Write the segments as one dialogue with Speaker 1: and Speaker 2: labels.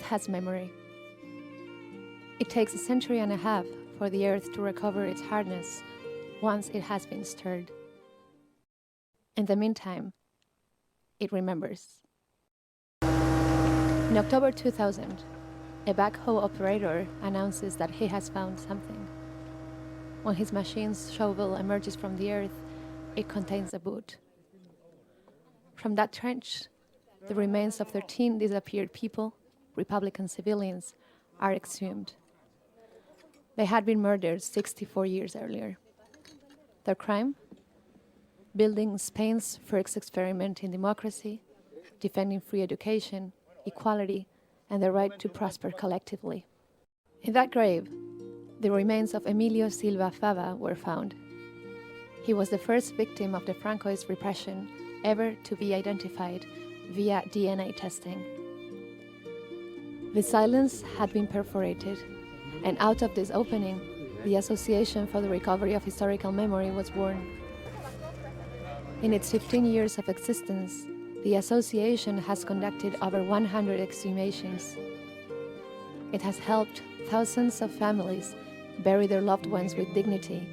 Speaker 1: has memory. It takes a century and a half for the earth to recover its hardness once it has been stirred. In the meantime, it remembers. In October 2000, a backhoe operator announces that he has found something. When his machine's shovel emerges from the earth, it contains a boot. From that trench, the remains of 13 disappeared people, Republican civilians, are exhumed. They had been murdered 64 years earlier. Their crime? Building Spain's first experiment in democracy, defending free education, equality, and the right to prosper collectively. In that grave, the remains of Emilio Silva Fava were found. He was the first victim of the Francoist repression ever to be identified via DNA testing. The silence had been perforated, and out of this opening, the Association for the Recovery of Historical Memory was born. In its 15 years of existence, the association has conducted over 100 exhumations. It has helped thousands of families bury their loved ones with dignity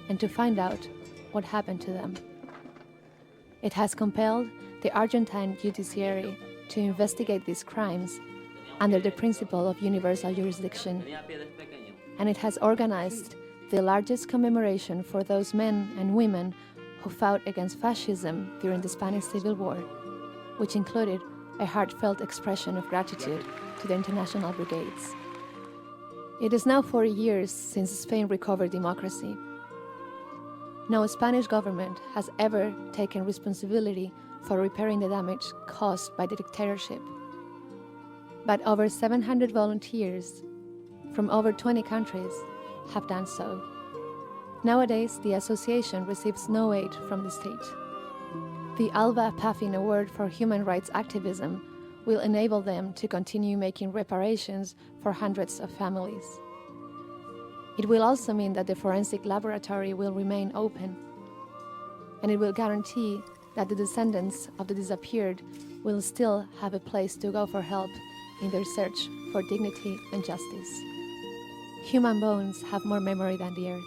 Speaker 1: and to find out what happened to them. It has compelled the Argentine judiciary to investigate these crimes under the principle of universal jurisdiction. And it has organized the largest commemoration for those men and women who fought against fascism during the Spanish Civil War, which included a heartfelt expression of gratitude to the international brigades. It is now 40 years since Spain recovered democracy. No Spanish government has ever taken responsibility for repairing the damage caused by the dictatorship. But over 700 volunteers from over 20 countries have done so. Nowadays, the association receives no aid from the state. The Alva Paffin Award for Human Rights Activism will enable them to continue making reparations for hundreds of families. It will also mean that the forensic laboratory will remain open, and it will guarantee that the descendants of the disappeared will still have a place to go for help in their search for dignity and justice. Human bones have more memory than the earth.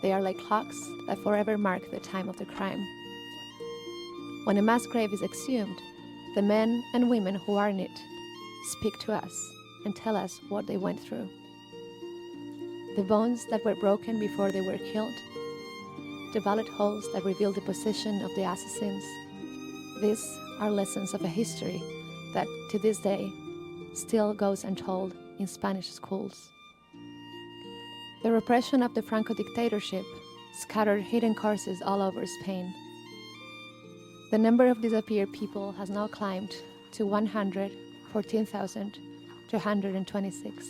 Speaker 1: They are like clocks that forever mark the time of the crime. When a mass grave is exhumed, the men and women who are in it speak to us and tell us what they went through. The bones that were broken before they were killed, the bullet holes that reveal the position of the assassins, these are lessons of a history that, to this day, still goes untold in Spanish schools. The repression of the Franco dictatorship scattered hidden corpses all over Spain. The number of disappeared people has now climbed to 114,226.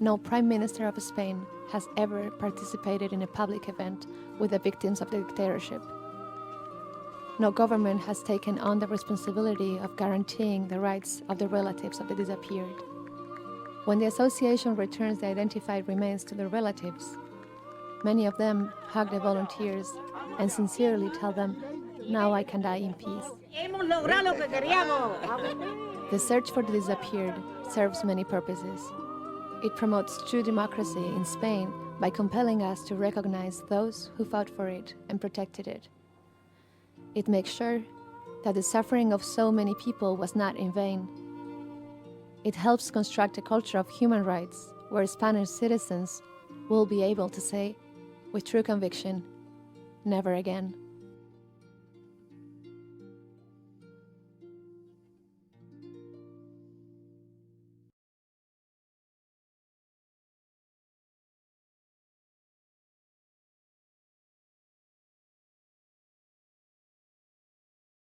Speaker 1: No Prime Minister of Spain has ever participated in a public event with the victims of the dictatorship. No government has taken on the responsibility of guaranteeing the rights of the relatives of the disappeared. When the association returns the identified remains to their relatives, many of them hug the volunteers and sincerely tell them, "Now I can die in peace." The search for the disappeared serves many purposes. It promotes true democracy in Spain by compelling us to recognize those who fought for it and protected it. It makes sure that the suffering of so many people was not in vain. It helps construct a culture of human rights where Spanish citizens will be able to say, with true conviction, "Never again."